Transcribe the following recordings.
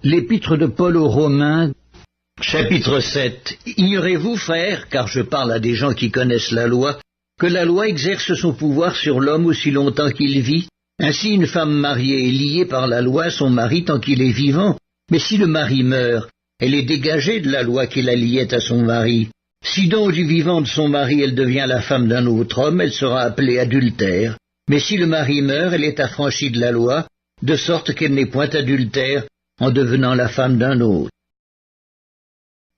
L'épître de Paul aux Romains, chapitre 7. Ignorez-vous, frères, car je parle à des gens qui connaissent la loi, que la loi exerce son pouvoir sur l'homme aussi longtemps qu'il vit? Ainsi une femme mariée est liée par la loi à son mari tant qu'il est vivant. Mais si le mari meurt, elle est dégagée de la loi qui la liait à son mari. Si donc du vivant de son mari elle devient la femme d'un autre homme, elle sera appelée adultère. Mais si le mari meurt, elle est affranchie de la loi, de sorte qu'elle n'est point adultère en devenant la femme d'un autre.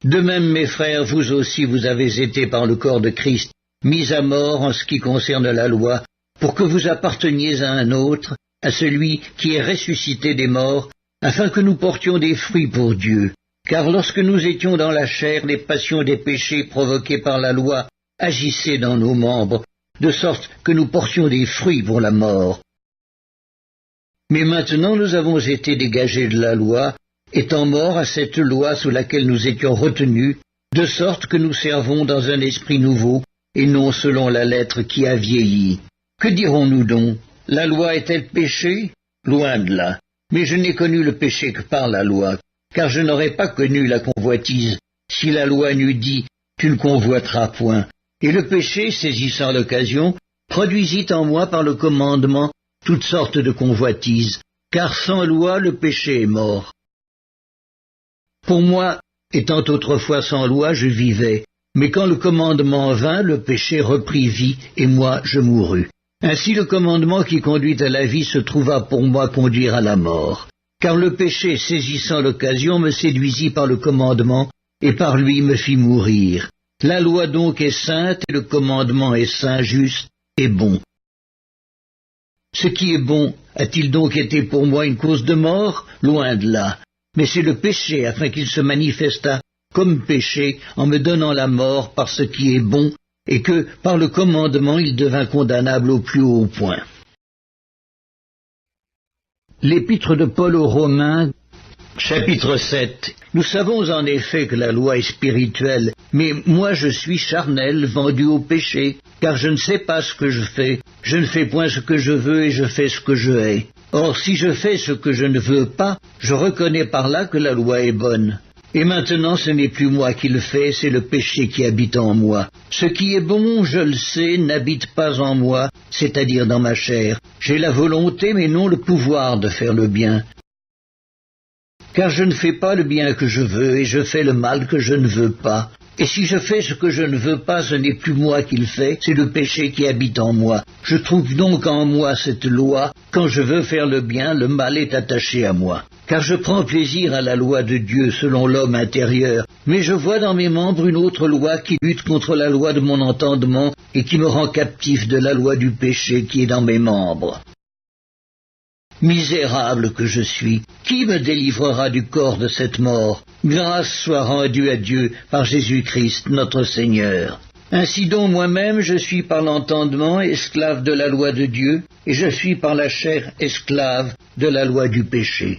De même, mes frères, vous aussi vous avez été par le corps de Christ mis à mort en ce qui concerne la loi, pour que vous apparteniez à un autre, à celui qui est ressuscité des morts, afin que nous portions des fruits pour Dieu. Car lorsque nous étions dans la chair, les passions des péchés provoqués par la loi agissaient dans nos membres, de sorte que nous portions des fruits pour la mort. Mais maintenant nous avons été dégagés de la loi, étant morts à cette loi sous laquelle nous étions retenus, de sorte que nous servons dans un esprit nouveau, et non selon la lettre qui a vieilli. Que dirons-nous donc? La loi est-elle péché? Loin de là. Mais je n'ai connu le péché que par la loi, car je n'aurais pas connu la convoitise, si la loi n'eût dit « tu ne convoiteras point ». Et le péché, saisissant l'occasion, produisit en moi par le commandement toutes sortes de convoitises, car sans loi le péché est mort. Pour moi, étant autrefois sans loi, je vivais, mais quand le commandement vint, le péché reprit vie, et moi je mourus. Ainsi le commandement qui conduit à la vie se trouva pour moi conduire à la mort. Car le péché, saisissant l'occasion, me séduisit par le commandement, et par lui me fit mourir. La loi donc est sainte, et le commandement est saint, juste et bon. Ce qui est bon a-t-il donc été pour moi une cause de mort? Loin de là. Mais c'est le péché, afin qu'il se manifestât comme péché, en me donnant la mort par ce qui est bon, et que, par le commandement, il devint condamnable au plus haut point. L'épître de Paul aux Romains, chapitre 7. Nous savons en effet que la loi est spirituelle, mais moi je suis charnel, vendu au péché, car je ne sais pas ce que je fais. Je ne fais point ce que je veux et je fais ce que je hais. Or, si je fais ce que je ne veux pas, je reconnais par là que la loi est bonne. Et maintenant ce n'est plus moi qui le fais, c'est le péché qui habite en moi. Ce qui est bon, je le sais, n'habite pas en moi, c'est-à-dire dans ma chair. J'ai la volonté, mais non le pouvoir de faire le bien. Car je ne fais pas le bien que je veux, et je fais le mal que je ne veux pas. Et si je fais ce que je ne veux pas, ce n'est plus moi qui le fais, c'est le péché qui habite en moi. Je trouve donc en moi cette loi, quand je veux faire le bien, le mal est attaché à moi. Car je prends plaisir à la loi de Dieu selon l'homme intérieur, mais je vois dans mes membres une autre loi qui lutte contre la loi de mon entendement et qui me rend captif de la loi du péché qui est dans mes membres. Misérable que je suis, qui me délivrera du corps de cette mort? Grâce soit rendue à Dieu par Jésus-Christ notre Seigneur. Ainsi donc moi-même je suis par l'entendement esclave de la loi de Dieu, et je suis par la chair esclave de la loi du péché.